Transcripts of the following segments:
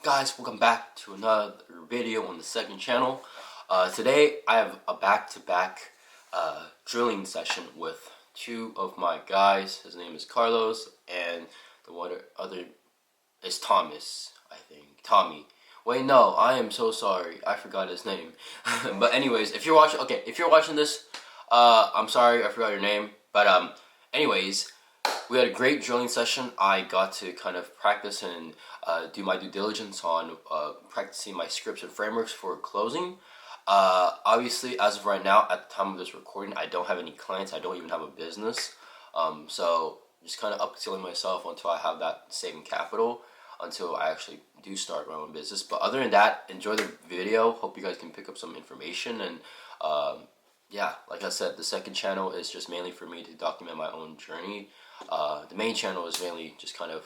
Guys, welcome back to another video on the second channel. Today I have a back-to-back drilling session with two of my guys. His name is Carlos and the one other is Thomas, I think. Tommy. Wait, no, I am so sorry. I forgot his name. But anyways, if you're watching this, I'm sorry, I forgot your name. But anyways, we had a great drilling session. I got to kind of practice and do my due diligence on practicing my scripts and frameworks for closing. Obviously, as of right now, at the time of this recording, I don't have any clients. I don't even have a business. So just kind of upskilling myself until I have that saving capital, until I actually do start my own business. But other than that, enjoy the video. Hope you guys can pick up some information. And yeah, like I said, the second channel is just mainly for me to document my own journey. The main channel is mainly just kind of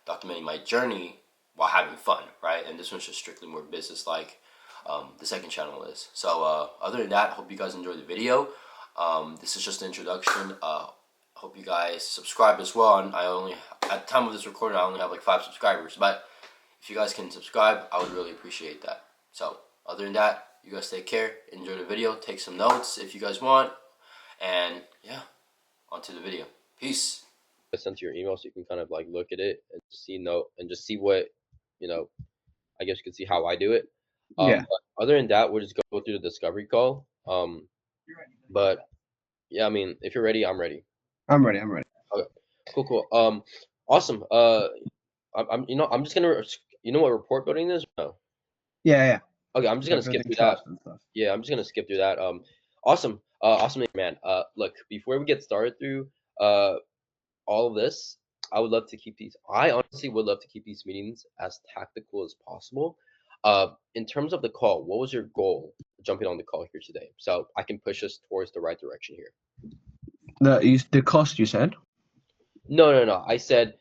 documenting my journey while having fun, right? And this one's just strictly more business-like. The second channel is. So other than that, hope you guys enjoyed the video. This is just an introduction. Hope you guys subscribe as well. And at the time of this recording, I only have like 5 subscribers. But if you guys can subscribe, I would really appreciate that. So other than that, you guys take care. Enjoy the video. Take some notes if you guys want. And yeah, onto the video. Peace. Sent to your email so you can kind of like look at it and just see what I guess you can see how I do it. Yeah. But other than that, we'll just go through the discovery call. But yeah, I mean, if you're ready, I'm ready. I'm ready. Okay, cool. Awesome. I'm just gonna, what report building is? No. Yeah. Okay, I'm just gonna skip through that. Yeah, I'm just gonna skip through that. Awesome. Awesome, man. Look, before we get started through all of this, I honestly would love to keep these meetings as tactical as possible. In terms of the call, what was your goal jumping on the call here today? So I can push us towards the right direction here. The cost you said? No. I said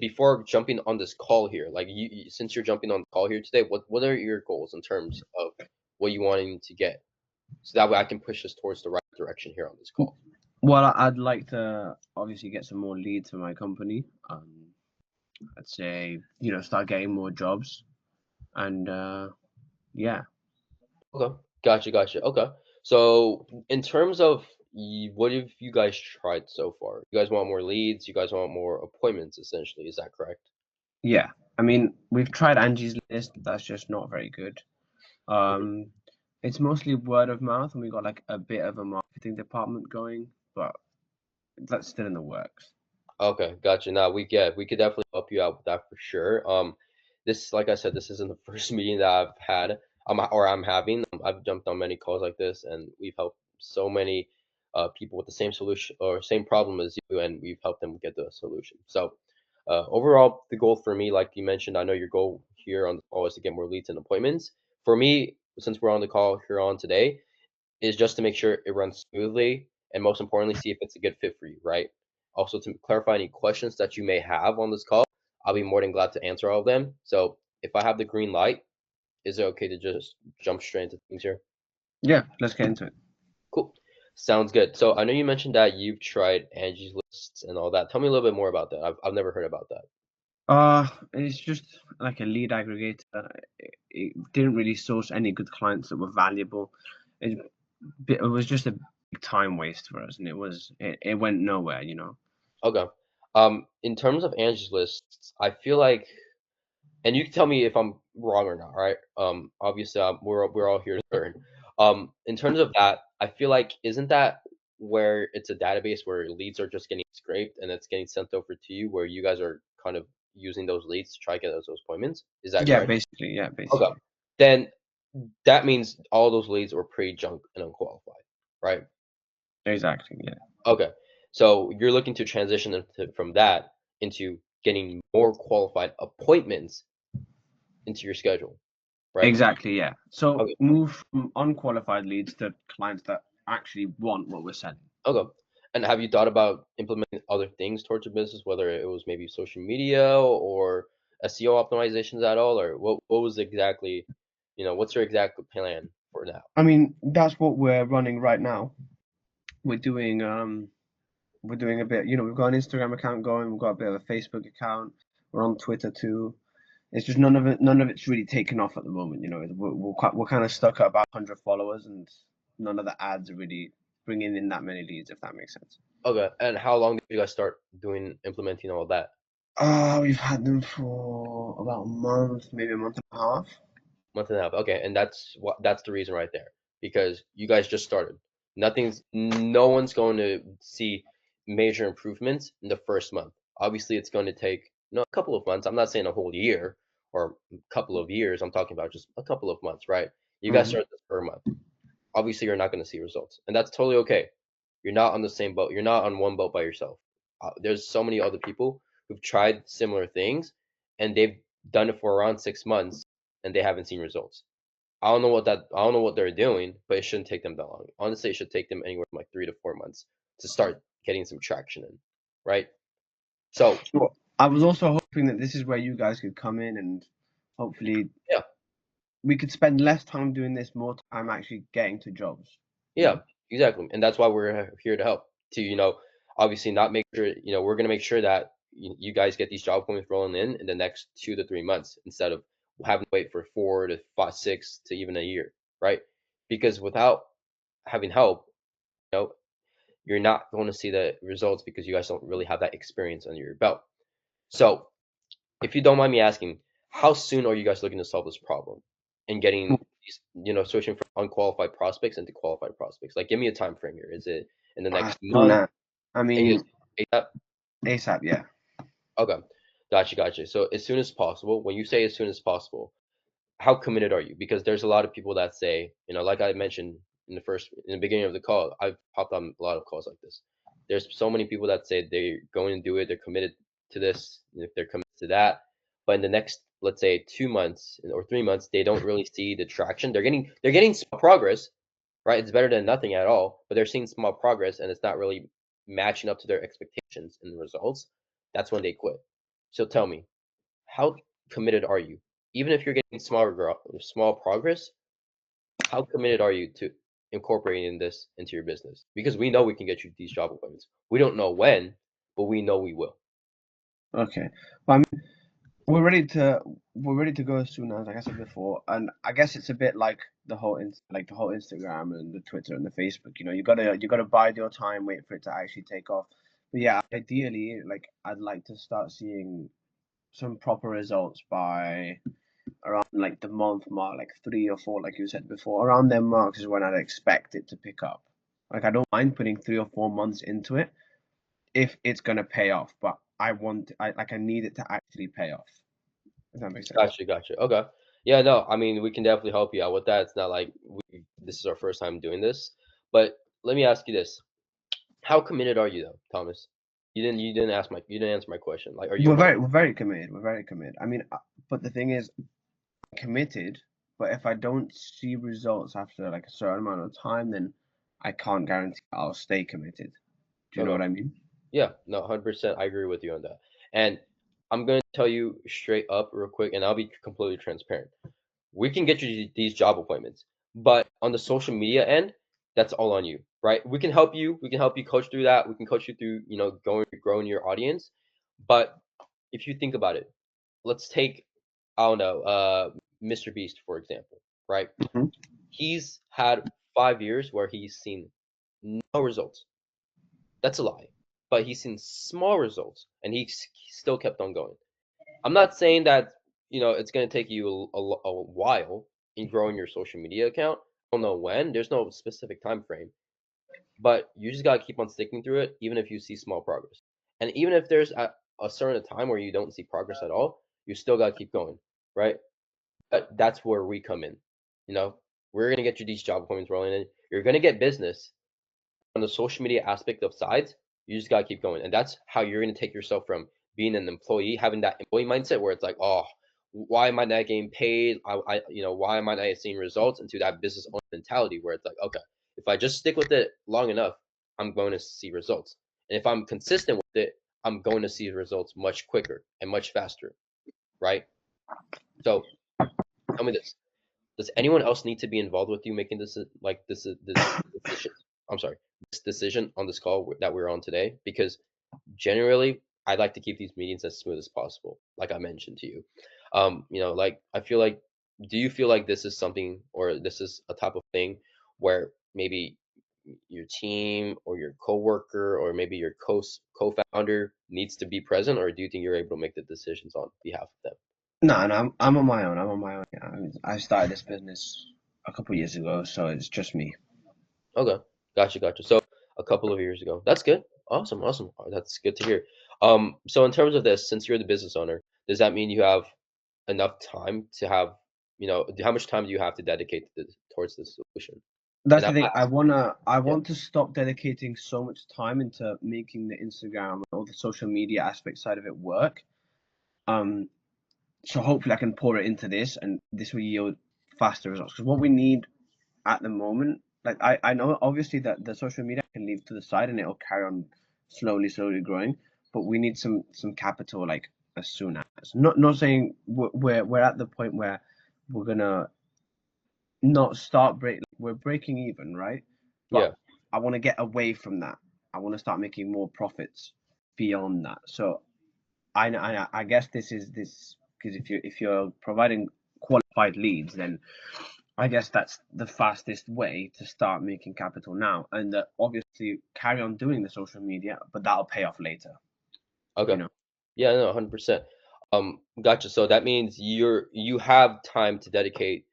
before jumping on this call here, like since you're jumping on the call here today, what are your goals in terms of what you wanting to get? So that way I can push us towards the right direction here on this call. Well, I'd like to obviously get some more leads for my company. I'd say, start getting more jobs. And yeah. Okay. Gotcha. Okay. So in terms of what have you guys tried so far? You guys want more leads? You guys want more appointments, essentially. Is that correct? Yeah. I mean, we've tried Angie's List. That's just not very good. It's mostly word of mouth, and we got like a bit of a marketing department going, but that's still in the works. Okay, gotcha. Now we could definitely help you out with that for sure. This, like I said, this isn't the first meeting that I've had, I'm having. I've jumped on many calls like this, and we've helped so many people with the same solution or same problem as you, and we've helped them get the solution. So, overall, the goal for me, like you mentioned, I know your goal here on the call is to get more leads and appointments. For me, since we're on the call here on today, is just to make sure it runs smoothly, and most importantly, see if it's a good fit for you, right? Also, to clarify any questions that you may have on this call, I'll be more than glad to answer all of them. So if I have the green light, is it okay to just jump straight into things here? Yeah, let's get into it. Cool. Sounds good. So I know you mentioned that you've tried Angie's Lists and all that. Tell me a little bit more about that. I've never heard about that. It's just like a lead aggregator. It didn't really source any good clients that were valuable. It was just a big time waste for us, and it went nowhere, Okay. In terms of Angie's Lists, I feel like, and you can tell me if I'm wrong or not, right? Obviously, we're all here to learn. In terms of that, I feel like isn't that where it's a database where leads are just getting scraped and it's getting sent over to you, where you guys are kind of using those leads to try to get those appointments? Is that Yeah, correct? basically. Okay. Then that means all those leads were pretty junk and unqualified, right? Exactly, yeah. Okay. So you're looking to transition from that into getting more qualified appointments into your schedule, right? Exactly, yeah. So Okay. move from unqualified leads to clients that actually want what we're selling. Okay. And have you thought about implementing other things towards your business, whether it was maybe social media or SEO optimizations at all, or what was exactly, what's your exact plan for now? I mean, that's what we're running right now. We're doing a bit, we've got an Instagram account going, we've got a bit of a Facebook account, we're on Twitter too. It's just none of it's really taken off at the moment. You know, we're kind of stuck at about 100 followers, and none of the ads are really bringing in that many leads, if that makes sense. Okay. And how long did you guys start implementing all that? We've had them for about a month, maybe a month and a half. Month and a half. Okay, and that's the reason right there. Because you guys just started. No one's going to see major improvements in the first month. Obviously, it's going to take a couple of months. I'm not saying a whole year or a couple of years. I'm talking about just a couple of months, right? You guys Mhm. start this per month. Obviously, you're not going to see results, and that's totally okay. You're not on the same boat. You're not on one boat by yourself. There's so many other people who've tried similar things, and they've done it for around 6 months, and they haven't seen results. I don't know what they're doing, but it shouldn't take them that long. Honestly, it should take them anywhere from like 3 to 4 months to start getting some traction in, right? So Well, I was also hoping that this is where you guys could come in and hopefully yeah, we could spend less time doing this, more time actually getting to jobs. You yeah, know? exactly, and that's why we're here to help. To obviously not make sure we're gonna make sure that you guys get these job appointments rolling in the next 2 to 3 months instead of having to wait for 4 to 5, 6 to even a year, right? Because without having help, you know, you're not going to see the results because you guys don't really have that experience under your belt. So, if you don't mind me asking, how soon are you guys looking to solve this problem and getting these, switching from unqualified prospects into qualified prospects? Like, give me a time frame here. Is it in the next Soon month? as, I Is mean, it ASAP? ASAP, yeah. Okay, gotcha. So, as soon as possible. When you say as soon as possible, how committed are you? Because there's a lot of people that say, like I mentioned in the beginning of the call, I've popped on a lot of calls like this. There's so many people that say they're going to do it, they're committed to this, if they're committed to that, but in the next, let's say, 2 months or 3 months, they don't really see the traction. They're getting small progress, right? It's better than nothing at all, but they're seeing small progress and it's not really matching up to their expectations and the results. That's when they quit. So tell me, how committed are you? Even if you're getting small progress, how committed are you to incorporating this into your business? Because we know we can get you these job appointments. We don't know when, but we know we will. Okay. Well, I mean, we're ready to go as soon as, like I said before, and I guess it's a bit like the whole Instagram and the Twitter and the Facebook. You know, you gotta bide your time, wait for it to actually take off. But yeah, ideally, like I'd like to start seeing some proper results by around like the month mark, like 3 or 4, like you said before. Around them marks is when I'd expect it to pick up. Like I don't mind putting 3 or 4 months into it if it's gonna pay off, but I need it to actually pay off. If that makes sense. Gotcha. Okay. Yeah, no, I mean, we can definitely help you out with that. It's not like this is our first time doing this. But let me ask you this. How committed are you though, Thomas? You didn't answer my question. Like, are you We're very committed. We're very committed. I mean, but the thing is, I'm committed. But if I don't see results after like a certain amount of time, then I can't guarantee I'll stay committed. Do you know okay? what I mean? Yeah, no, 100%. I agree with you on that. And I'm going to tell you straight up real quick, and I'll be completely transparent. We can get you these job appointments, but on the social media end, that's all on you, right? We can help you. We can help you coach through that. We can coach you through, growing your audience. But if you think about it, let's take, I don't know, Mr. Beast, for example, right? Mhm. He's had 5 years where he's seen no results. That's a lie. But he's seen small results, and he still kept on going. I'm not saying that it's going to take you a while in growing your social media account. I don't know when. There's no specific time frame, but you just gotta keep on sticking through it, even if you see small progress. And even if there's a certain time where you don't see progress at all, you still gotta keep going, right? But that's where we come in. You know, we're gonna get you these job appointments rolling in. You're gonna get business on the social media aspect of sides. You just gotta keep going, and that's how you're gonna take yourself from being an employee, having that employee mindset where it's like, oh, why am I not getting paid? Why am I not seeing results? Into that business owner mentality where it's like, okay, if I just stick with it long enough, I'm going to see results, and if I'm consistent with it, I'm going to see results much quicker and much faster, right? So tell me this: does anyone else need to be involved with you making this decision? I'm sorry, this decision on this call that we're on today? Because generally, I'd like to keep these meetings as smooth as possible, like I mentioned to you. Like I feel like, do you feel like this is something, or this is a type of thing where maybe your team or your coworker or maybe your co-founder needs to be present, or do you think you're able to make the decisions on behalf of them? No, no, I'm on my own. I'm on my own. Yeah. I started this business a couple years ago, so it's just me. Okay, gotcha. So a couple of years ago, that's good. Awesome. That's good to hear. So in terms of this, since you're the business owner, does that mean you have enough time to have, how much time do you have to dedicate towards this solution? And That's I'm the thing. not I asking, wanna. I yeah, want to stop dedicating so much time into making the Instagram or the social media aspect side of it work. Um, so hopefully I can pour it into this, and this will yield faster results. Because what we need at the moment, like I know obviously that the social media can leave to the side and it'll carry on slowly growing, but we need some capital like as soon as. Not saying we're at the point where we're gonna not start break. We're breaking even, right? But yeah, I want to get away from that. I want to start making more profits beyond that. So I guess this is this because if you're providing qualified leads, then I guess that's the fastest way to start making capital now, and obviously carry on doing the social media, but that'll pay off later. okay, You know. yeah, no, 100%. Gotcha. So that means you have time to dedicate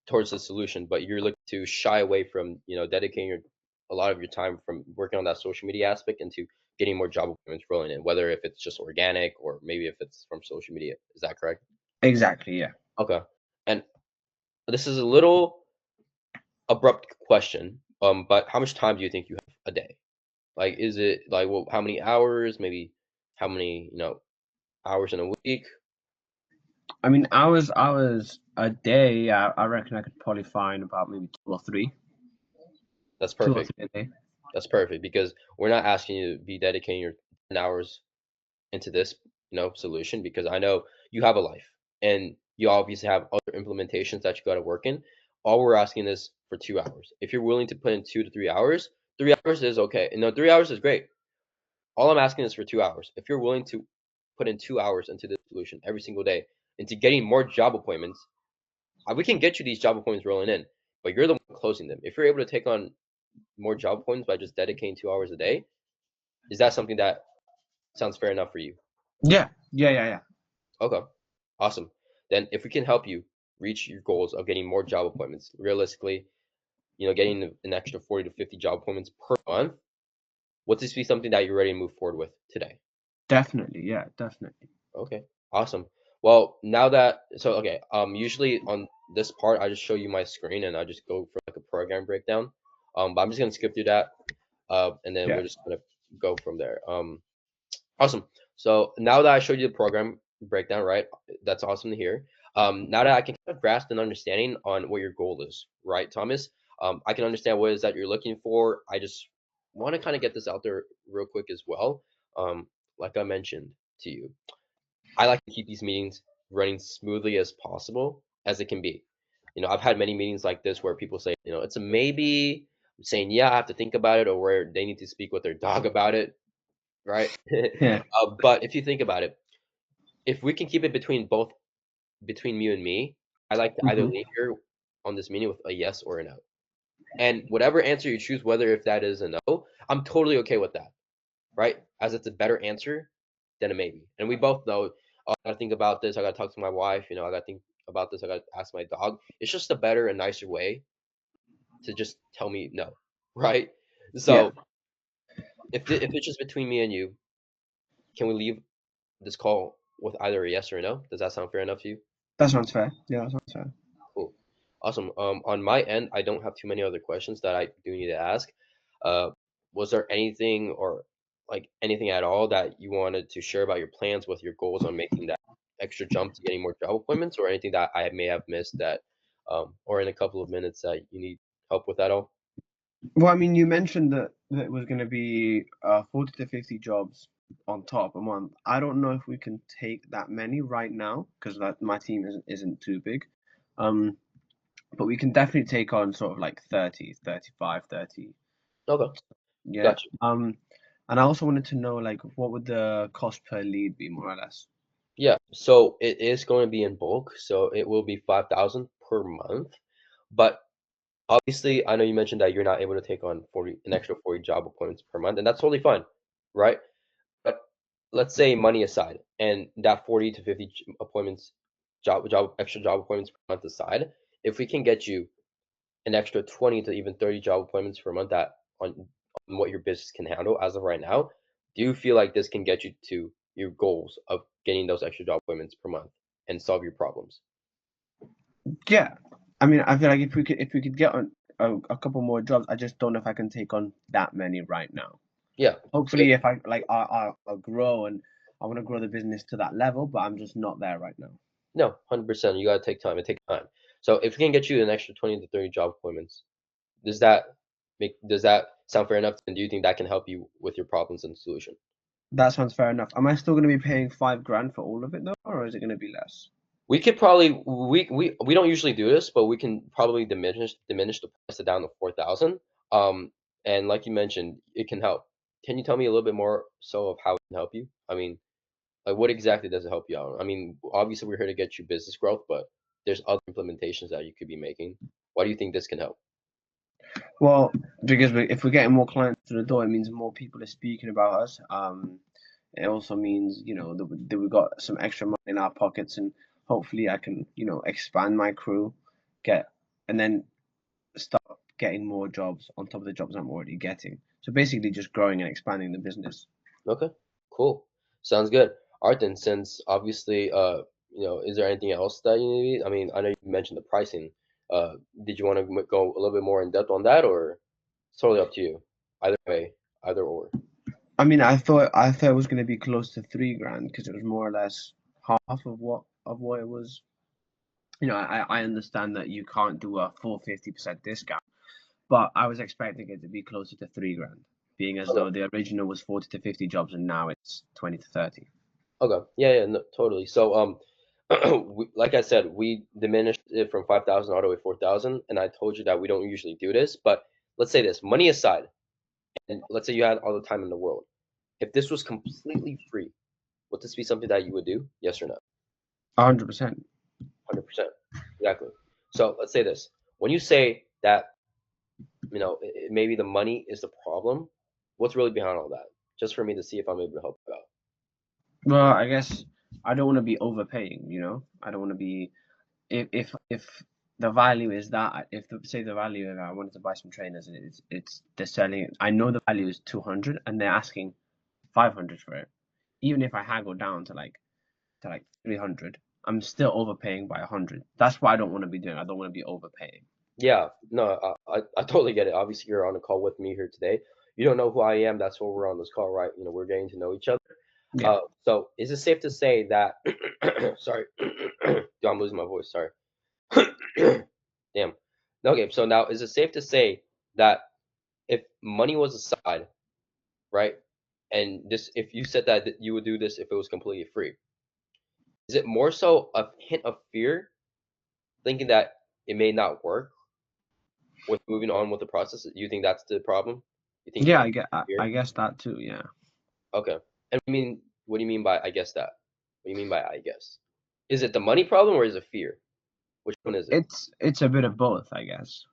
towards the solution, but you're looking to shy away from, dedicating a lot of your time from working on that social media aspect into getting more job appointments rolling in, whether if it's just organic or maybe if it's from social media. Is that correct? Exactly. Yeah. Okay. And this is a little abrupt question, but how much time do you think you have a day? Like, is it like, well, how many hours? Maybe how many, hours in a week? I mean, hours a day. Yeah, I reckon I could probably find about maybe two or three, That's two or perfect. three a day. That's perfect because we're not asking you to be dedicating your 10 hours into this, solution, because I know you have a life and you obviously have other implementations that you got to work in. All we're asking is for 2 hours. If you're willing to put in 2 to 3 hours, 3 hours is okay. No, 3 hours is great. All I'm asking is for 2 hours. If you're willing to put in 2 hours into this solution every single day, into getting more job appointments, we can get you these job appointments rolling in, but you're the one closing them. If you're able to take on more job appointments by just dedicating 2 hours a day, is that something that sounds fair enough for you? Yeah. Okay, awesome. Then if we can help you reach your goals of getting more job appointments, realistically, getting an extra 40 to 50 job appointments per month, would this be something that you're ready to move forward with today? Definitely. Yeah, definitely. Okay, awesome. Well, now that okay, usually on this part I just show you my screen and I just go for like a program breakdown. But I'm just gonna skip through that, and then Yeah. we're just gonna go from there. Awesome. So now that I showed you the program breakdown, right? That's awesome to hear. Now that I can kind of grasp an understanding on what your goal is, right, Thomas? I can understand what it is that you're looking for. I just want to kind of get this out there real quick as well. Um, like I mentioned to you, I like to keep these meetings running smoothly as possible as it can be. I've had many meetings like this where people say, it's a maybe, I'm saying, yeah, I have to think about it, or where they need to speak with their dog about it, right? Yeah. But if you think about it, if we can keep it between you and me, I like to either Hmm. leave here on this meeting with a yes or a no. And whatever answer you choose, whether if that is a no, I'm totally okay with that, right? As it's a better answer than a maybe. And we both know, oh, I gotta think about this. I gotta talk to my wife. I gotta think about this. I gotta ask my dog. It's just a better and nicer way to just tell me no, right? Yeah. So if it's just between me and you, can we leave this call with either a yes or a no? Does that sound fair enough to you? That sounds fair. Yeah, that sounds fair. Cool. Awesome. On my end, I don't have too many other questions that I do need to ask. Uh, was there anything or like anything at all that you wanted to share about your plans with your goals on making that extra jump to getting more job appointments, or anything that I may have missed that, or in a couple of minutes that you need help with at all? Well, I mean, you mentioned that it was going to be 40 to 50 jobs on top a month. I don't know if we can take that many right now because that my team isn't too big. Um, but we can definitely take on sort of like 30, 35, 30. Okay, Yeah. gotcha. And I also wanted to know like what would the cost per lead be more or less? Yeah, so it is going to be in bulk, so it will be 5,000 per month. But obviously, I know you mentioned that you're not able to take on an extra 40 job appointments per month, and that's totally fine, right? But let's say money aside, and that 40 to 50 appointments, extra job appointments per month aside, if we can get you an extra 20 to even 30 job appointments per month that on what your business can handle as of right now, do you feel like this can get you to your goals of getting those extra job appointments per month and solve your problems? Yeah, I mean, I feel like if we could get on a couple more jobs, I just don't know if I can take on that many right now. Yeah. So Hopefully, if I like, I'll grow and I want to grow the business to that level, but I'm just not there right now. no, 100%. You gotta take time. It takes time. So if we can get you an extra 20 to 30 job appointments, does that does that sound fair enough? And do you think that can help you with your problems and solution? That sounds fair enough. Am I still going to be paying 5 grand for all of it though, or is it going to be less? We could probably we don't usually do this, but we can probably diminish the price down to 4,000. And like you mentioned, it can help. Can you tell me a little bit more so of how it can help you? I mean, like what exactly does it help you out? I mean, obviously we're here to get you business growth, but there's other implementations that you could be making. Why do you think this can help? Well, because if we're getting more clients through the door, it means more people are speaking about us. It also means, that we've got some extra money in our pockets, and hopefully I can, expand my crew, get, and then start getting more jobs on top of the jobs I'm already getting. So basically, just growing and expanding the business. Okay, cool. Sounds good. All right then, since obviously, is there anything else that you need? I mean, I know you mentioned the pricing. Did you want to go a little bit more in depth on that, or it's totally up to you? Either way, either or. I mean, I thought it was going to be close to 3 grand because it was more or less half of what it was. I understand that you can't do a full 50% discount, but I was expecting it to be closer to 3 grand, being as Okay. though the original was 40 to 50 jobs and now it's 20 to 30. Okay. Yeah, yeah, no, totally. So, like I said, we diminished it from 5,000 all the way 4,000, and I told you that we don't usually do this, but let's say this, money aside, and let's say you had all the time in the world. If this was completely free, would this be something that you would do? Yes or no? 100%. 100%. Exactly. So let's say this. When you say that, maybe the money is the problem, what's really behind all that? Just for me to see if I'm able to help you out. Well, I guess I don't want to be overpaying. I don't want to be if the value is that if say the value if I wanted to buy some trainers and it's they're selling it, I know the value is 200 and they're asking 500 for it. Even if I haggle down to like 300, I'm still overpaying by 100. That's what I don't want to be doing. I don't want to be overpaying. Yeah, no, I totally get it. Obviously, you're on a call with me here today. You don't know who I am. That's why we're on this call, right? We're getting to know each other. Yeah. So is it safe to say that? Sorry, Dude, I'm losing my voice. Sorry. Damn. Okay, so now is it safe to say that if money was aside, right, and this, if you said that you would do this if it was completely free, is it more so a hint of fear, thinking that it may not work with moving on with the process? You think that's the problem? You think Yeah, it's I get fear? I guess that too, yeah. Okay. And what do you mean by I guess that? What do you mean by I guess? Is it the money problem or is it fear? Which one is it? It's a bit of both, I guess.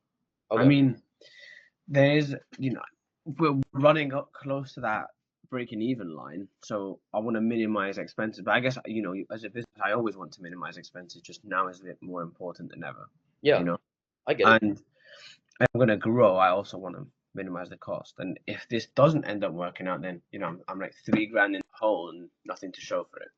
I Okay. mean, there's, we're running up close to that breaking even line, so I want to minimize expenses. But I guess, as a business, I always want to minimize expenses. Just now is a bit more important than ever, Yeah, you know. I get it. And if I'm gonna grow, I also want to minimize the cost. And if this doesn't end up working out, then I'm like 3 grand in the hole and nothing to show for it.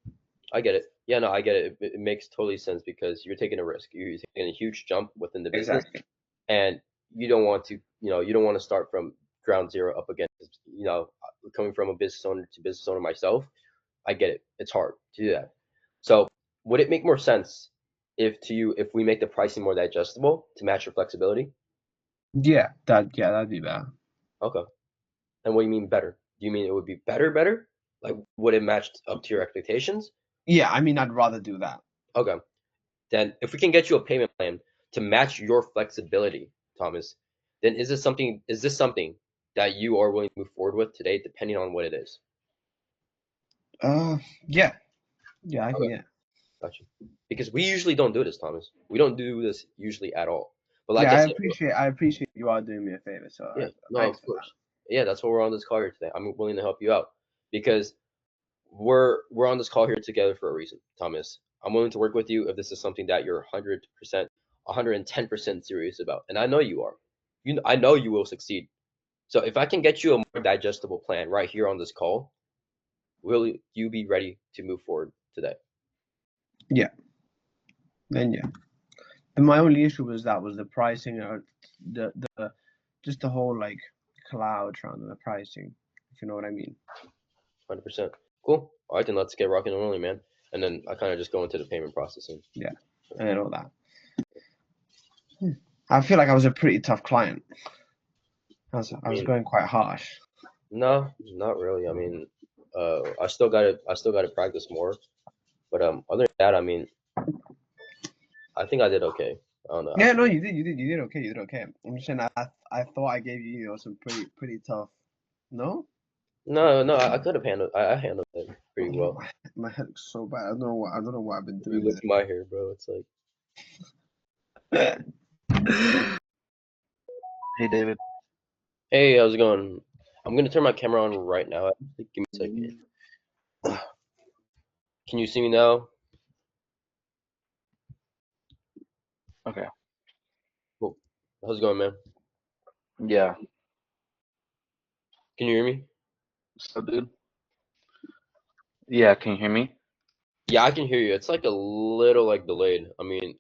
I get it. Yeah, no, I get it. It makes totally sense because you're taking a risk. You're taking a huge jump within the business, Exactly. and you don't want to start from ground zero up again. Coming from a business owner to business owner myself, I get it. It's hard to do that. So, would it make more sense if we make the pricing more digestible to match your flexibility? That'd be better. Okay. And what do you mean better? Do you mean it would be better? Like, would it match up to your expectations? Yeah, I mean, I'd rather do that. Okay. Then if we can get you a payment plan to match your flexibility, Thomas, then is this something that you are willing to move forward with today, depending on what it is? Uh, yeah, Yeah, I can Okay, get. gotcha. Because we usually don't do this, Thomas. We don't do this usually at all. But like Yeah, I I said, appreciate. I appreciate you are doing me a favor. So yeah, no, thanks of for that. course. Yeah, that's why we're on this call here today. I'm willing to help you out because we're on this call here together for a reason, Thomas. I'm willing to work with you if this is something that you're 100%, 110% serious about, and I know you are. I know you will succeed. So if I can get you a more digestible plan right here on this call, will you be ready to move forward today? Yeah. Then yeah. And my only issue was the pricing, or the just the whole like cloud around the pricing. If you know what I mean. 100%. Cool. All right, then let's get rocking and rolling, man. And then I kind of just go into the payment processing. Yeah, and all that. I feel like I was a pretty tough client. I I was mean, going quite harsh. no, not really. I mean, I still gotta practice more. But other than that, I mean, I think I did okay. I don't know. Yeah, no, you did okay, you did okay. I'm just saying, I thought I gave you, some pretty tough. No? No, I could have handled. I handled it pretty Oh, well. my head looks so bad. I don't know what I've been You doing look with at my hair, bro. It's like, it. Hey David. hey, how's it going? I'm gonna turn my camera on right now. Give me a second. Can you see me now? Okay. Cool. How's it going, man? Yeah. Can you hear me? So dude. Yeah, can you hear me? Yeah, I can hear you. It's like a little like delayed. I mean,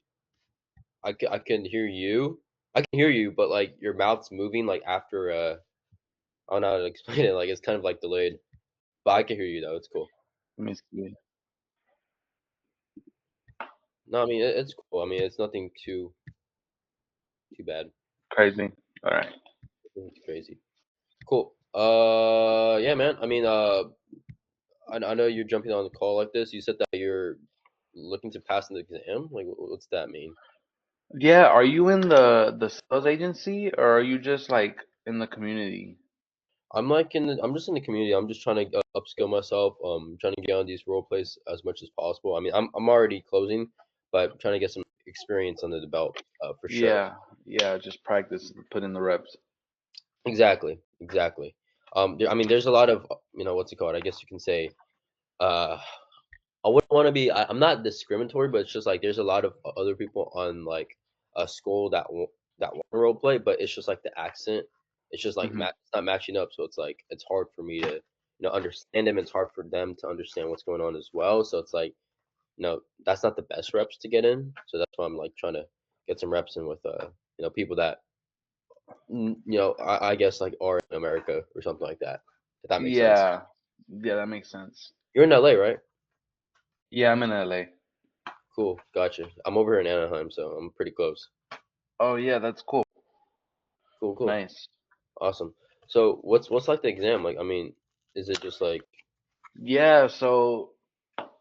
I can hear you. I can hear you, but like your mouth's moving like after I don't know how to explain it. Like it's kind of like delayed. But I can hear you though. It's cool. Let me see. No, I mean it's cool. I mean it's nothing too bad. Crazy. All right. Nothing too crazy. Cool. Yeah, man. I mean I know you're jumping on the call like this. You said that you're looking to pass an exam. Like what's that mean? Yeah, are you in the sales agency or are you just like in the community? I'm just in the community. I'm just trying to upskill myself. Trying to get on these role plays as much as possible. I mean, I'm already closing, but I'm trying to get some experience under the belt, for sure. Yeah. Yeah, just practice, put in the reps. Exactly. I mean, there's a lot of what's it called? I guess you can say. Uh, I wouldn't want to be. I'm not discriminatory, but it's just like there's a lot of other people on like a school that want to role play, but it's just like the accent. It's just like Hmm. it's not matching up, so it's like it's hard for me to understand them. It's hard for them to understand what's going on as well. So it's like that's not the best reps to get in. So that's why I'm like trying to get some reps in with people that I guess like are in America or something like that. If that makes sense. Yeah. Yeah, that makes sense. You're in LA, right? Yeah, I'm in LA. Cool, gotcha. I'm over here in Anaheim, so I'm pretty close. Oh yeah, that's cool. Cool. Nice. Awesome. So what's like the exam? Like, I mean, is it just like Yeah, so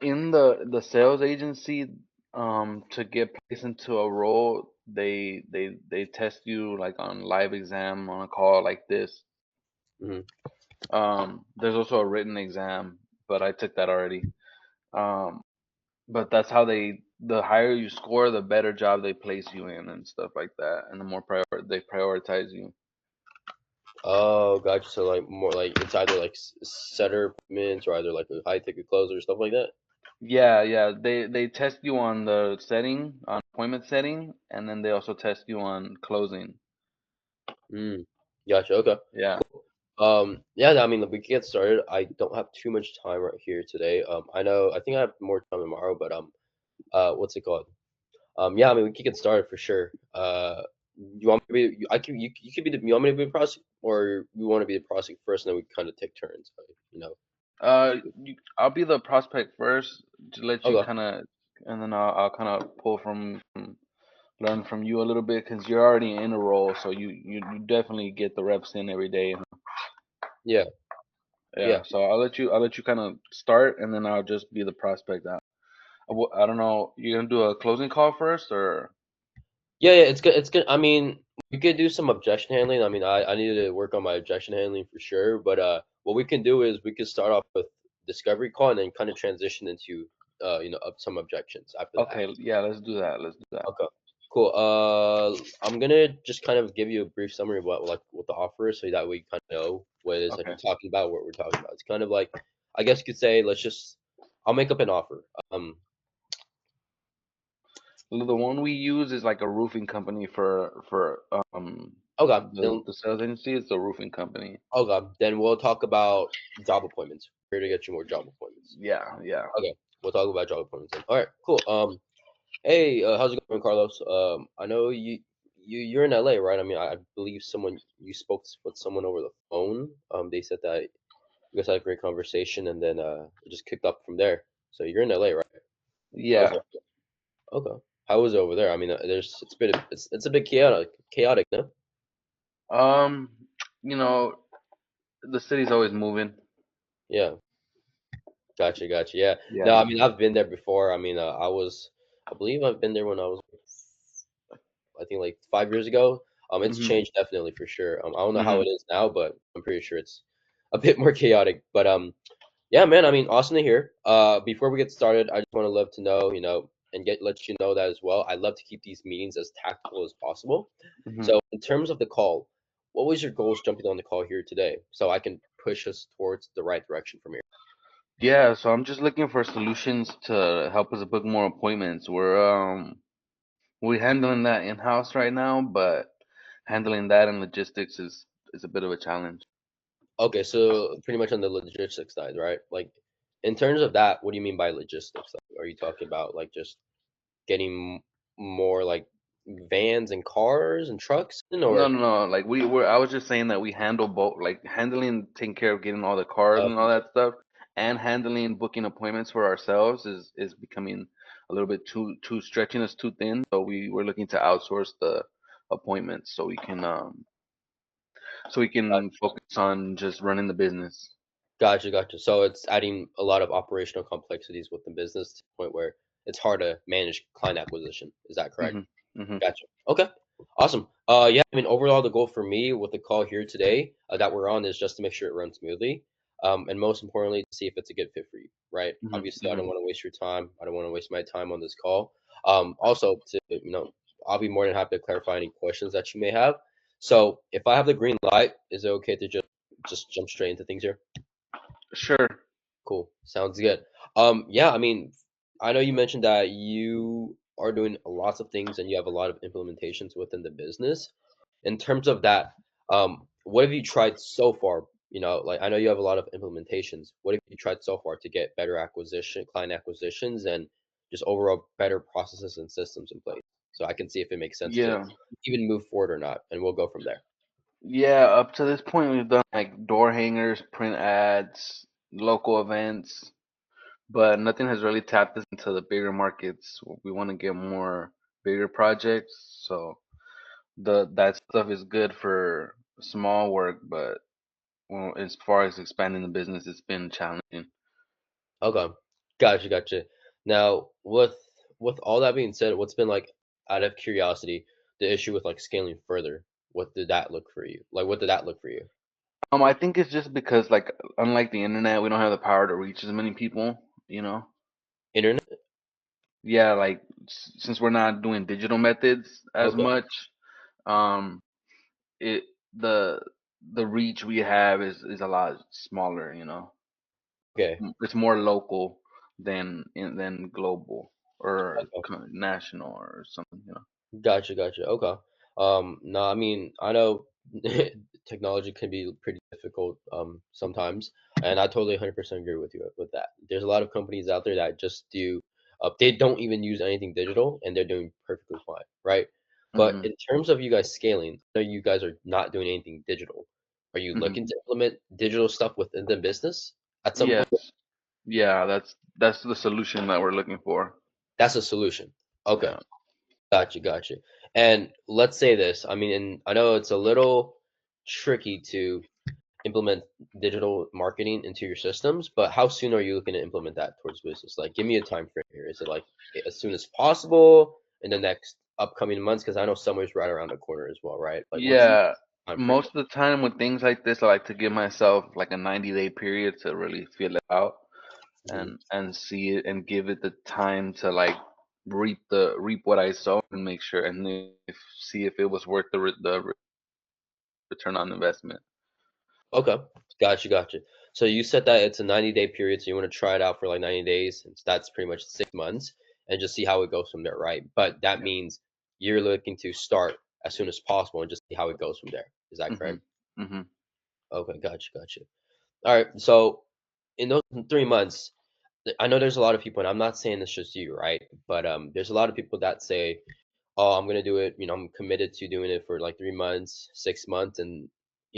in the sales agency, to get placed into a role, they test you like on live exam on a call like this. mhm. There's also a written exam, but I took that already. Um, but that's how the higher you score, the better job they place you in and stuff like that, and the more they prioritize you. Oh, gotcha. So like more like it's either like setter appointments or either like a high ticket closer or stuff like that. Yeah, yeah. They test you on the setting, on appointment setting, and then they also test you on closing. Mm. Gotcha. Okay. Yeah. Yeah. I mean, we can get started. I don't have too much time right here today. I think I have more time tomorrow, but what's it called? Yeah. I mean, we can get started for sure. You want me to be? You could be the. You want me to be the prosecutor, or you want to be the prosecutor first, and then we kind of take turns. You know. I'll be the prospect first to let you Okay. kind of, and then I'll kind of pull learn from you a little bit because you're already in a role, so you definitely get the reps in every day. Yeah. Yeah. Yeah, so I'll let you kind of start, and then I'll just be the prospect. I don't know. You gonna do a closing call first, or? Yeah, it's good. It's good. I mean, we could do some objection handling. I mean, I need to work on my objection handling for sure. But what we can do is we could start off with discovery call and then kind of transition into up some objections after that. Okay, yeah, let's do that. Let's do that. Okay, cool. I'm gonna just kind of give you a brief summary of what the offer is, so that we kind of know what it is that Okay. you're talking about, what we're talking about. It's kind of like, I guess you could say, I'll make up an offer. The one we use is like a roofing company for Okay, then the sales agency. It's a roofing company. okay, then we'll talk about job appointments. Here to get you more job appointments. Yeah, yeah. Okay, we'll talk about job appointments then. All right, cool. Hey, how's it going, Carlos? I know you're in LA, right? I mean, I believe you spoke with someone over the phone. They said that you guys had a great conversation, and then it just kicked up from there. So you're in LA, right? How's Yeah. it? Okay. How is it over there? I mean, it's a bit chaotic, no? Um, you know, the city's always moving. Yeah. Gotcha. Yeah. No, Yeah. I mean, I've been there before. I mean, I believe I've been there when I was, I think, like 5 years ago. It's Mhm. changed definitely for sure. I don't know how Mhm. it is now, but I'm pretty sure it's a bit more chaotic. But yeah, man. I mean, awesome to hear. Before we get started, I just want to love to know, and let you know that as well. I love to keep these meetings as tactical as possible. Mhm. So, in terms of the call, what was your goals jumping on the call here today, so I can push us towards the right direction from here? Yeah, so I'm just looking for solutions to help us book more appointments. We're handling that in-house right now, but handling that and logistics is a bit of a challenge. Okay, so pretty much on the logistics side, right? Like, in terms of that, what do you mean by logistics? Like, are you talking about like just getting more like vans and cars and trucks in, No, or no, no. Like I was just saying that we handle both, like handling, taking care of getting all the cars and all that stuff, and handling booking appointments for ourselves is becoming a little bit too stretching us too thin. So we're looking to outsource the appointments so we uh, can focus on just running the business. gotcha. So it's adding a lot of operational complexities with the business to the point where it's hard to manage client acquisition. Is that correct? Mhm. Mhm. Gotcha. Okay. Awesome. Yeah, I mean, overall, the goal for me with the call here today that we're on is just to make sure it runs smoothly. And most importantly, to see if it's a good fit for you, right? Mhm. Obviously, I don't Mhm. want to waste your time. I don't want to waste my time on this call. Also, I'll be more than happy to clarify any questions that you may have. So, if I have the green light, is it okay to just jump straight into things here? Sure. Cool. Sounds good. Yeah, I mean, I know you mentioned that you are doing lots of things and you have a lot of implementations within the business. In terms of that, what have you tried so far? Like I know you have a lot of implementations. What have you tried so far to get better client acquisitions, and just overall better processes and systems in place? So I can see if it makes sense to Yeah. even move forward or not, and we'll go from there. Yeah, up to this point we've done like door hangers, print ads, local events, but nothing has really tapped us into the bigger markets. We want to get more bigger projects, so the that stuff is good for small work, but well, as far as expanding the business, it's been challenging. Okay. Gotcha. Now, with all that being said, what's been like, out of curiosity, the issue with like scaling further? What did that look for you? Like, what did that look for you? I think it's just because like unlike the internet, we don't have the power to reach as many people, you know? Internet? Yeah, like since we're not doing digital methods as Okay. much, um, it the the reach we have is a lot smaller, you know. Okay. It's more local than global or Okay. national or something, you know. Gotcha. Okay. No, I mean, I know technology can be pretty difficult sometimes, and I totally 100% agree with you with that. There's a lot of companies out there that just they don't even use anything digital, and they're doing perfectly fine, right? But Mhm. in terms of you guys scaling, I know you guys are not doing anything digital. Are you Mhm. looking to implement digital stuff within the business at some point? Yes. Yeah, that's the solution that we're looking for. That's a solution. Okay. Yeah. Gotcha. And let's say this. I mean, and I know it's a little tricky to implement digital marketing into your systems, but how soon are you looking to implement that towards business? Like, give me a time frame here. Is it like as soon as possible in the next upcoming months? Because I know summer's right around the corner as well, right? Like, what's the Yeah. time frame? Most of the time with things like this, I like to give myself like a 90-day period to really feel it out. and see it and give it the time to like reap what I sow and make sure and see if it was worth the return on investment. Okay, gotcha. So you said that it's a 90-day period, so you want to try it out for like 90 days. And that's pretty much 6 months, and just see how it goes from there, right? But that means you're looking to start as soon as possible and just see how it goes from there. Is that correct? Mhm. Mhm. Okay, gotcha. All right, so in those 3 months, I know there's a lot of people, and I'm not saying it's just you, right? But there's a lot of people that say, "Oh, I'm gonna do it. I'm committed to doing it for like 3 months, 6 months, and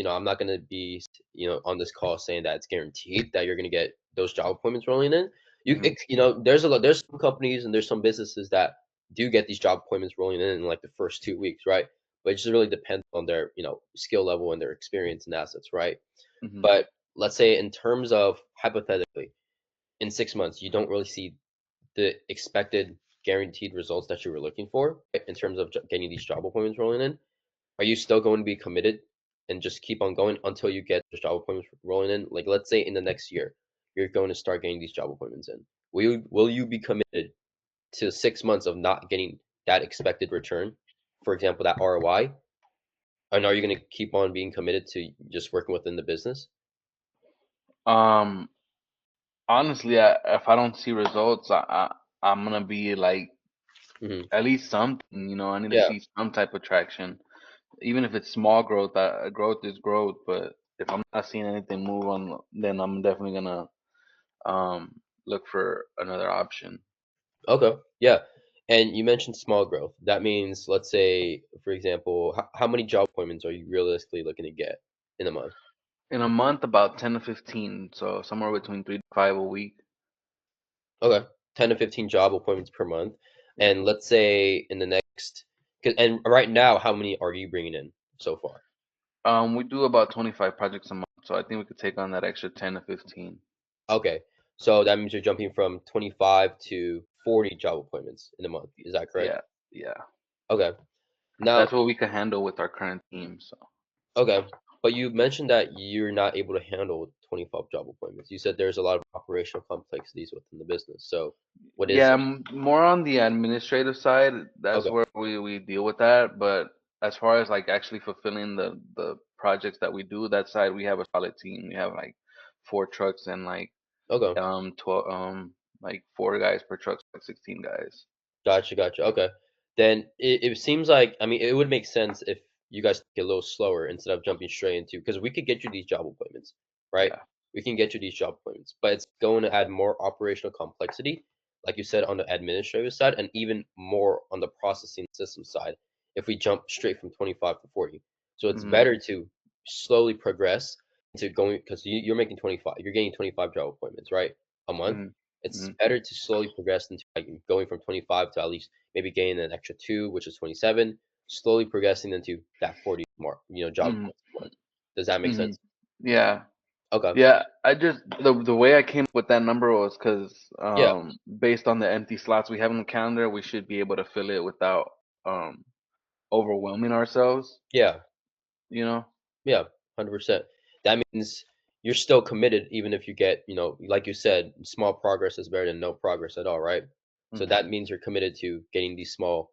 I'm not gonna be, on this call saying that it's guaranteed that you're gonna get those job appointments rolling in. Mhm. There's some companies and there's some businesses that do get these job appointments rolling in like the first 2 weeks, right? But it just really depends on their, skill level and their experience and assets, right? Mhm. But let's say in terms of hypothetically, in 6 months, you don't really see the expected guaranteed results that you were looking for in terms of getting these job appointments rolling in, are you still going to be committed and just keep on going until you get those job appointments rolling in? Like, let's say in the next year, you're going to start getting these job appointments in. Will you be committed to 6 months of not getting that expected return? For example, that ROI? And are you going to keep on being committed to just working within the business? Um, Honestly, if I don't see results, I'm gonna be like Hmm. at least something. I need to Yeah. see some type of traction, even if it's small growth. Growth is growth, but if I'm not seeing anything move on, then I'm definitely gonna um look for another option. Okay. Yeah. And you mentioned small growth. That means, let's say, for example, how many job appointments are you realistically looking to get in a month? In a month, about 10 to 15, so somewhere between 3 to 5 a week. Okay. 10 to 15 job appointments per month. Yeah. And let's say in the next, and right now, how many are you bringing in so far? We do about 25 projects a month, so I think we could take on that extra 10 to 15. Okay. So that means you're jumping from 25 to 40 job appointments in a month. Is that correct? Yeah, yeah. Okay. That's Now, what we can handle with our current team. So okay. But you mentioned that you're not able to handle 25 job appointments. You said there's a lot of operational complexities within the business. So what is yeah, it? more on the administrative side. That's Okay. where we deal with that. But as far as like actually fulfilling the projects that we do, that side we have a solid team. We have like 4 trucks and like Okay. 12 like 4 guys per truck, so like 16 guys. Gotcha. Okay. Then it seems like, I mean, it would make sense if you guys take it a little slower instead of jumping straight into, because we could get you these job appointments, right? Yeah. We can get you these job appointments, but it's going to add more operational complexity, like you said, on the administrative side, and even more on the processing system side if we jump straight from 25 to 40. So it's Mhm. better to slowly progress into going, because you're making 25, you're getting 25 job appointments, right? A month. Mhm. It's Mhm. better to slowly progress into like going from 25 to at least maybe gaining an extra two, which is 27, slowly progressing into that 40 mark, job Mhm. appointments a month. Does that make Mhm. sense? Yeah. Okay. Yeah, I just the way I came up with that number was because Yeah. based on the empty slots we have on the calendar, we should be able to fill it without um overwhelming ourselves, Yeah. you know? Yeah. 100%. That means you're still committed, even if you get, like you said, small progress is better than no progress at all, right? So Mhm. that means you're committed to getting these small,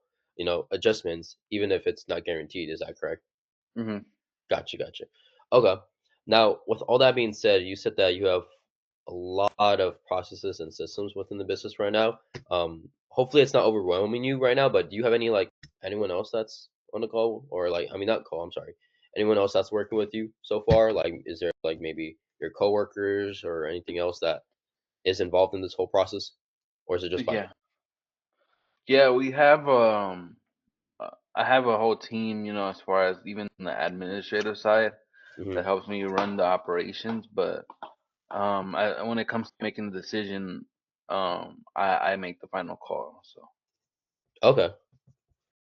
adjustments, even if it's not guaranteed. Is that correct? Mhm. Gotcha. Okay. Now, with all that being said, you said that you have a lot of processes and systems within the business right now. Hopefully it's not overwhelming you right now, but do you have anyone else that's on the call, or like, I mean, not call, I'm sorry. Anyone else that's working with you so far? Like, is there like maybe your coworkers or anything else that is involved in this whole process? Or is it just by Yeah. Yeah, we have I have a whole team, as far as even on the administrative side you? that helps me run the operations, but when it comes to making the decision, I make the final call. So, Okay.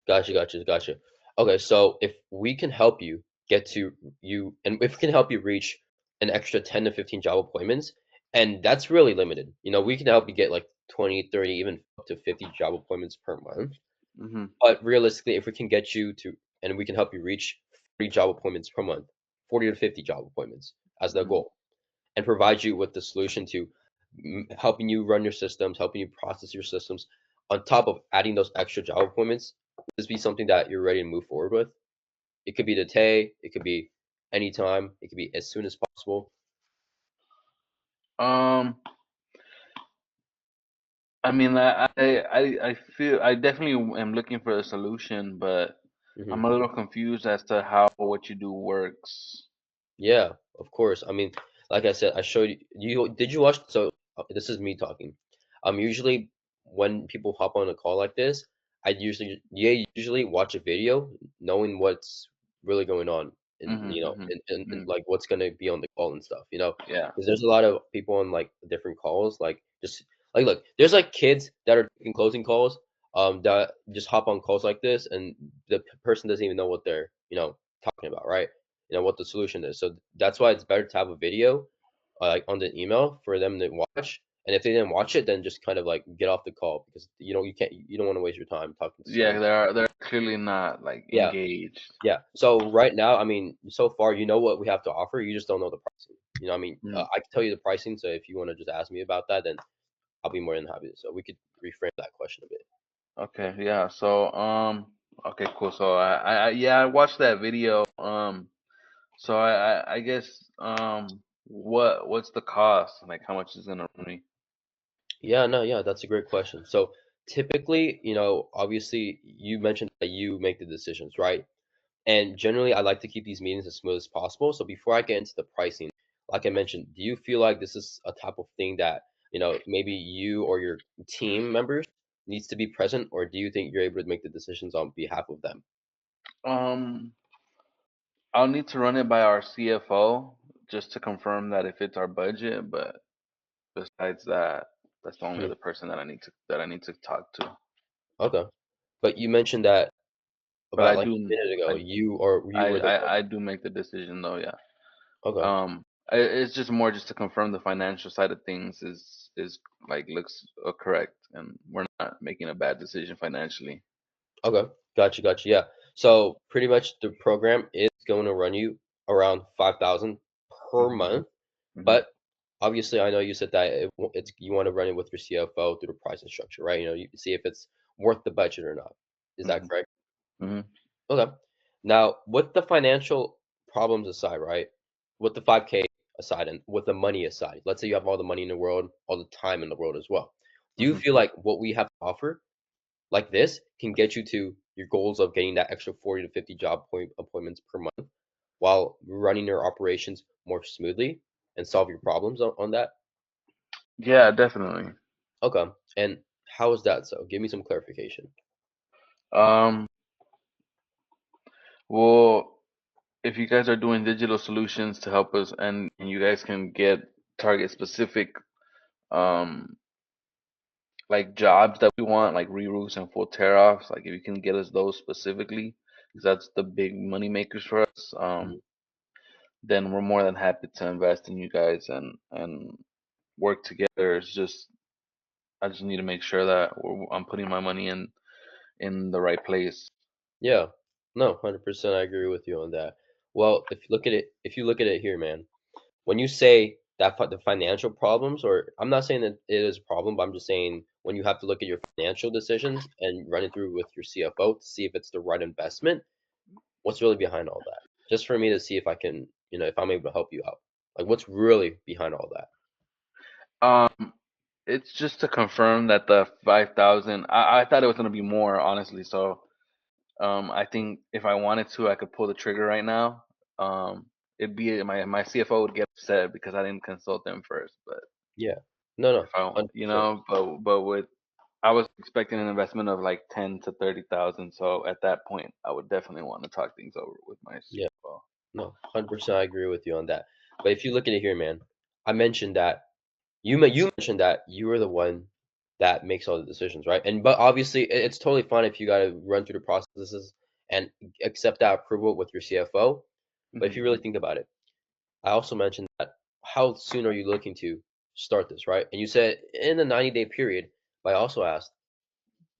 Gotcha. Okay, so if we can help you get to you, and if we can help you reach an extra 10 to 15 job appointments, and that's really limited. We can help you get like 20, 30, even up to 50 job appointments per month. mhm. But realistically, if we can get you to, and we can help you reach 40 job appointments per month, 40 to 50 job appointments as the Mhm. goal, and provide you with the solution to helping you run your systems, helping you process your systems, on top of adding those extra job appointments, would this be something that you're ready to move forward with? It could be today, it could be anytime, it could be as soon as possible. Um, I mean, I feel I definitely am looking for a solution, but Hmm. I'm a little confused as to how what you do works. Yeah, of course. I mean, like I said, I showed you. Did you watch? So this is me talking. Usually when people hop on a call like this, usually watch a video, knowing what's really going on, and Mhm, mhm, and mhm. like what's gonna be on the call and stuff. Yeah, Because there's a lot of people on like different calls, like just like look, there's like kids that are taking closing calls, that just hop on calls like this, and the person doesn't even know what they're talking about, right? What the solution is. So that's why it's better to have a video, like on the email for them to watch. And if they didn't watch it, then just kind of like get off the call, because you don't want to waste your time talking to yeah. someone. They're clearly not like Yeah, engaged. yeah. So right now, I mean, so far you know what we have to offer. You just don't know the pricing. I mean, Mm. I can tell you the pricing. So if you want to just ask me about that, then I'll be more than happy. So we could reframe that question a bit. Okay, yeah. So, okay, cool. So yeah, I watched that video. So I guess, what's the cost? Like, how much is it gonna run me? Yeah, no, yeah, that's a great question. So typically, obviously you mentioned that you make the decisions, right? And generally, I like to keep these meetings as smooth as possible. So before I get into the pricing, like I mentioned, do you feel like this is a type of thing that, maybe you or your team members needs to be present, or do you think you're able to make the decisions on behalf of them? Um, I'll need to run it by our CFO just to confirm that it fits our budget. But besides that, that's the only Hmm. other person that I need to talk to. Okay. But you mentioned that But about like a minute ago, you were the one. I do make the decision though. Yeah. Okay. It's just more just to confirm the financial side of things is like looks correct, and we're not making a bad decision financially. Okay. Gotcha. Yeah. So pretty much the program is going to run you around 5,000 per Hmm. month. Hmm. But obviously, I know you said that it's you want to run it with your CFO through the pricing structure, right? You see if it's worth the budget or not. Is that Hmm. correct? Hmm. Okay. Now, with the financial problems aside, right? With the 5K aside and with the money aside, let's say you have all the money in the world, all the time in the world as well. Do you Hmm. feel like what we have to offer, like this, can get you to your goals of getting that extra 40 to 50 appointments per month while running your operations more smoothly and solve your problems on that? Yeah, definitely. Okay. And how is that so? Give me some clarification. Um, well, if you guys are doing digital solutions to help us, and you guys can get target specific, um, like jobs that we want, like reroutes and full tear offs, like if you can get us those specifically, because that's the big money makers for us. Mhm. Then we're more than happy to invest in you guys and work together. It's just I just need to make sure that I'm putting my money in the right place. Yeah. No, 100% I agree with you on that. Well, if you look at it here, man, when you say that the financial problems, or I'm not saying that it is a problem, but I'm just saying when you have to look at your financial decisions and run it through with your CFO to see if it's the right investment, what's really behind all that? Just for me to see if I can, if I'm able to help you out. Like, what's really behind all that? Um, it's just to confirm that the 5,000. I thought it was gonna be more, honestly. So I think if I wanted to, I could pull the trigger right now. It'd be my CFO would get upset because I didn't consult them first. But Yeah. No, no, if I, 100%. but with I was expecting an investment of like 10 to 30,000. So at that point, I would definitely want to talk things over with my Yeah. CFO. No, 100% I agree with you on that. But if you look at it here, man, I mentioned that you mentioned that you are the one that makes all the decisions, right? And but obviously, it's totally fine if you got to run through the processes and accept that approval with your CFO. But if Hmm. you really think about it, I also mentioned that how soon are you looking to start this, right? And you said in a 90-day period. But I also asked,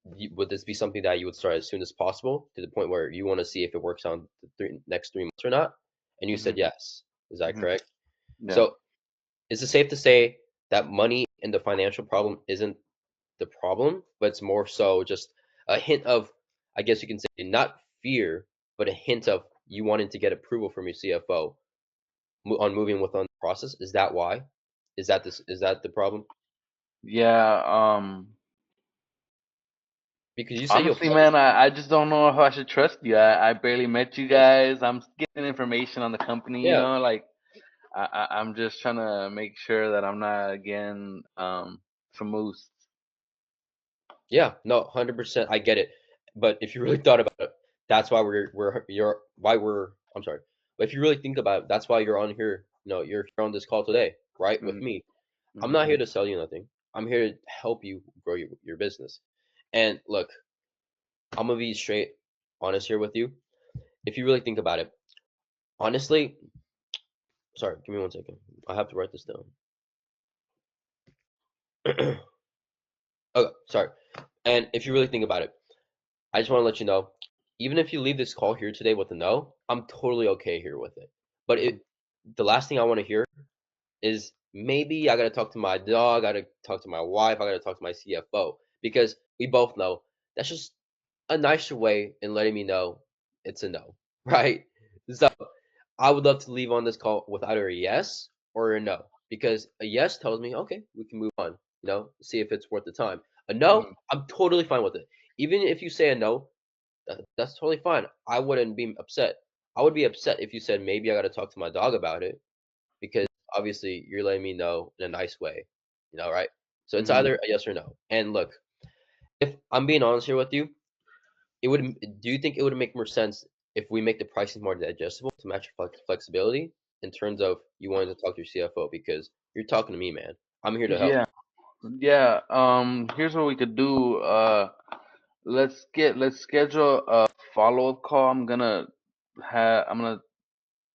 would this be something that you would start as soon as possible to the point where you want to see if it works on the next 3 months or not? And you Hmm. said yes. Is that Hmm. correct? Yeah. So is it safe to say that money and the financial problem isn't the problem, but it's more so just a hint of, I guess you can say, not fear, but a hint of you wanting to get approval from your CFO on moving with on the process. Is that why? Is that this? Is that the problem? Yeah, Because you say you'll honestly, man, I just don't know if I should trust you. I barely met you guys. I'm getting information on the company, you yeah, know, like I'm just trying to make sure that I'm not again famous. yeah, no, 100%. I get it. But if you really thought about it, that's why I'm sorry. But if you really think about it, that's why you're on here. You're here on this call today, right, with Mm-hmm. me. I'm Mm-hmm. not here to sell you nothing. I'm here to help you grow your business. And look, I'm gonna be straight honest here with you. If you really think about it, honestly, sorry, give me 1 second. I have to write this down. Okay, sorry. And if you really think about it, I just want to let you know, even if you leave this call here today with a no, I'm totally okay here with it. But the last thing I want to hear is maybe I gotta talk to my dog, I gotta talk to my wife, I gotta talk to my CFO, because we both know that's just a nicer way in letting me know it's a no, right? So I would love to leave on this call with either a yes or a no, because a yes tells me, okay, we can move on, see if it's worth the time. A no, Mm-hmm. I'm totally fine with it. Even if you say a no, that's totally fine. I wouldn't be upset. I would be upset if you said maybe I got to talk to my dog about it, because obviously you're letting me know in a nice way, right? So it's Mm-hmm. either a yes or no. And look, if I'm being honest here with you, it would. Do you think it would make more sense if we make the pricing more digestible to match your flexibility in terms of you wanting to talk to your CFO, because you're talking to me, man. I'm here to help. Yeah, yeah. Here's what we could do. Let's schedule a follow-up call. I'm gonna,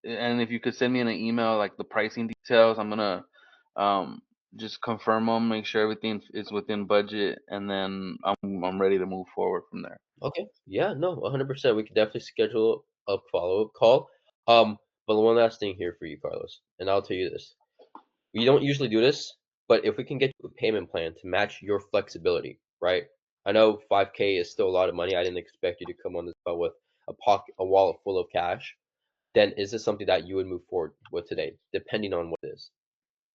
and if you could send me in an email like the pricing details, I'm gonna um just confirm them, make sure everything is within budget, and then I'm ready to move forward from there. Okay. Yeah, no, 100%. We could definitely schedule a follow-up call. Um, but one last thing here for you, Carlos, and I'll tell you this. We don't usually do this, but if we can get you a payment plan to match your flexibility, right? I know 5K is still a lot of money. I didn't expect you to come on this call with a wallet full of cash. Then is this something that you would move forward with today, depending on what it is,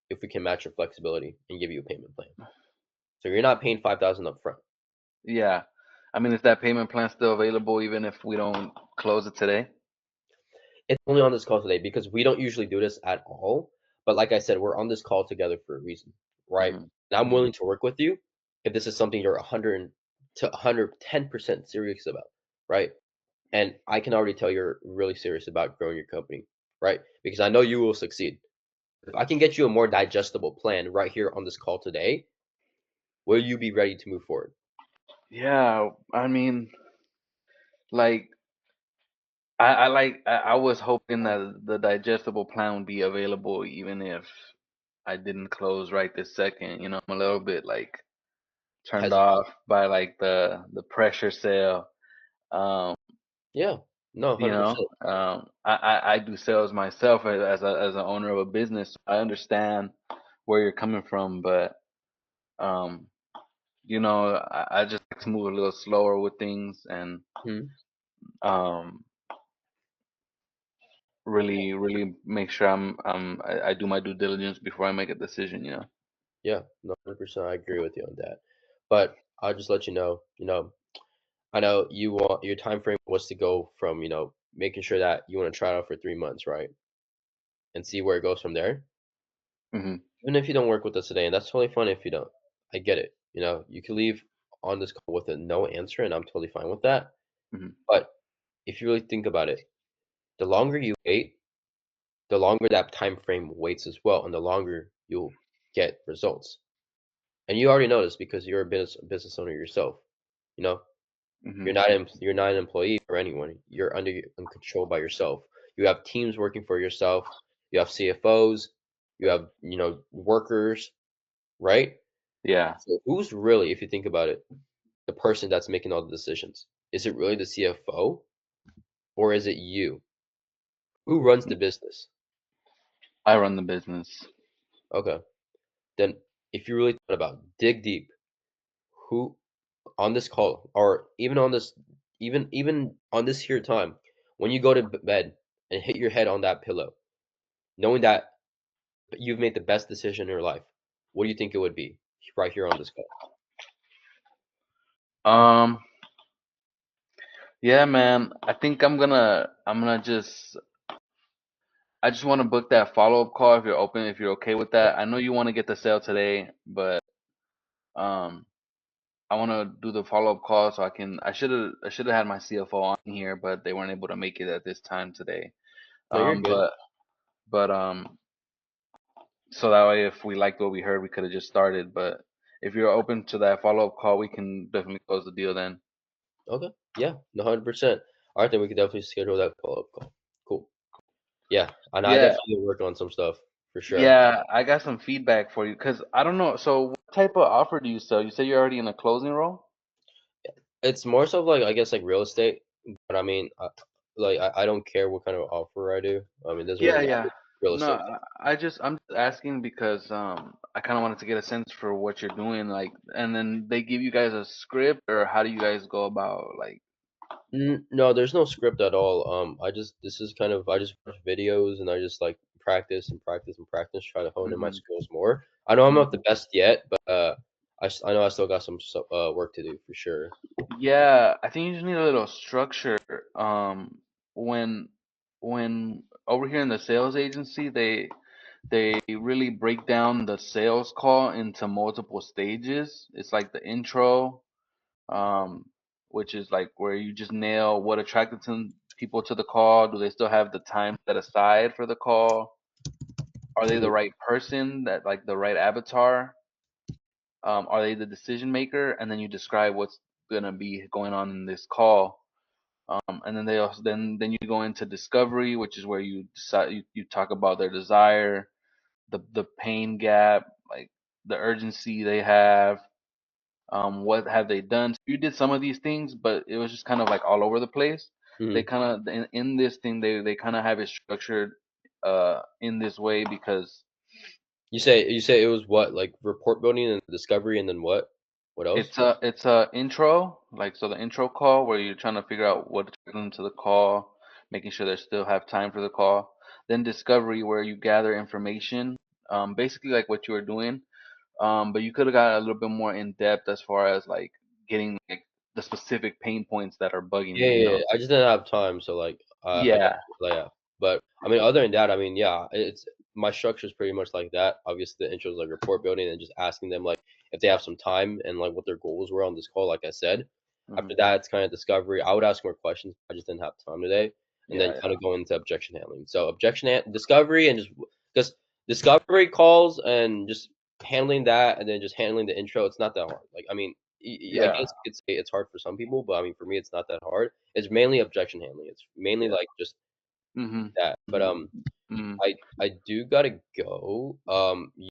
if we can match your flexibility and give you a payment plan? So you're not paying 5,000 up front. Yeah, I mean, is that payment plan still available even if we don't close it today? It's only on this call today because we don't usually do this at all. But like I said, we're on this call together for a reason, right? Mm-hmm. And I'm Mm-hmm. willing to work with you if this is something you're 100 to 110% serious about, right? And I can already tell you're really serious about growing your company, right? Because I know you will succeed. If I can get you a more digestible plan right here on this call today, will you be ready to move forward? Yeah, I mean, like I was hoping that the digestible plan would be available even if I didn't close right this second. You know, I'm a little bit like turned Hesitant. off by like the pressure sale. Um, Yeah. No, you know, 100%. I do sales myself as an owner of a business. I understand where you're coming from, but um, I just like to move a little slower with things and Hmm. um really make sure I do my due diligence before I make a decision, you know. Yeah, no, 100%. I agree with you on that. But I'll just let you know, I know you want your time frame was to go from, making sure that you want to try it out for 3 months, right? And see where it goes from there. Hmm. Even if you don't work with us today, and that's totally fine if you don't. I get it. You can leave on this call with a no answer, and I'm totally fine with that. Hmm. But if you really think about it, the longer you wait, the longer that time frame waits as well, and the longer you'll get results. And you already know this because you're a business owner yourself. You know, Hmm. you're not an employee for anyone. You're in control by yourself. You have teams working for yourself. You have CFOs. You have workers, right? Yeah. So who's really, if you think about it, the person that's making all the decisions? Is it really the CFO or is it you? Who runs the business? I run the business. Okay, then if you really thought about, dig deep, who on this call or even on this even on this here time when you go to bed and hit your head on that pillow, knowing that you've made the best decision in your life, what do you think it would be right here on this call? Um, yeah, man. I think I just want to book that follow-up call if you're open, if you're okay with that. I know you want to get the sale today, but um, I want to do the follow-up call so I should have had my CFO on here, but they weren't able to make it at this time today. No, you're Um, good. but so that way if we liked what we heard, we could have just started. But if you're open to that follow-up call, we can definitely close the deal then. Okay, yeah, 100%. All right, then we could definitely schedule that follow-up call. Cool. Yeah, and I Yeah, definitely work on some stuff for sure. yeah, I got some feedback for you because I don't know. So what type of offer do you sell? You say you're already in a closing role? It's more so like, I guess, like real estate, but I mean, I don't care what kind of offer I do. I mean, it doesn't Yeah, really yeah. matter. Real No, estate. I'm just asking because I kind of wanted to get a sense for what you're doing, like, and then they give you guys a script, or how do you guys go about like? No, there's no script at all. This is kind of, I just watch videos and I just like practice and practice and practice, try to hone in my Hmm. skills more. I know I'm not the Hmm. best yet, but I know I still got some work to do for sure. Yeah, I think you just need a little structure. When over here in the sales agency, they really break down the sales call into multiple stages. It's like the intro, um, which is like where you just nail what attracted people to the call. Do they still have the time set aside for the call? Are they the Mhm. right person, that like the right avatar? Are they the decision maker? And then you describe what's gonna be going on in this call. And then they also then you go into discovery, which is where you decide you talk about their desire, the pain gap, like the urgency they have, what have they done. So you did some of these things, but it was just kind of like all over the place. They Mhm. kind of in this thing they kind of have it structured in this way because You say it was what, like report building and discovery and then what? What else? it's a intro, like, so the intro call where you're trying to figure out what attracted them to the call, making sure they still have time for the call. Then discovery, where you gather information, basically like what you were doing. But you could have got a little bit more in depth as far as like getting like the specific pain points that are bugging Yeah, you, you yeah, know? yeah. I just didn't have time, so like I got Yeah. yeah. But I mean, other than that, I mean, yeah, it's my structure is pretty much like that. Obviously, the intro is like report building and just asking them like if they have some time and like what their goals were on this call. Like I said, after Hmm. that, it's kind of discovery. I would ask more questions. I just didn't have time today, and then Yeah, kind yeah. of go into objection handling. So discovery, and just because discovery calls and just handling that, and then just handling the intro, it's not that hard. Like I mean, I Yeah. guess you could say it's hard for some people, but I mean, for me, it's not that hard. It's mainly objection handling. It's mainly Yeah. like just Hmm. that. But Hmm. I do gotta go.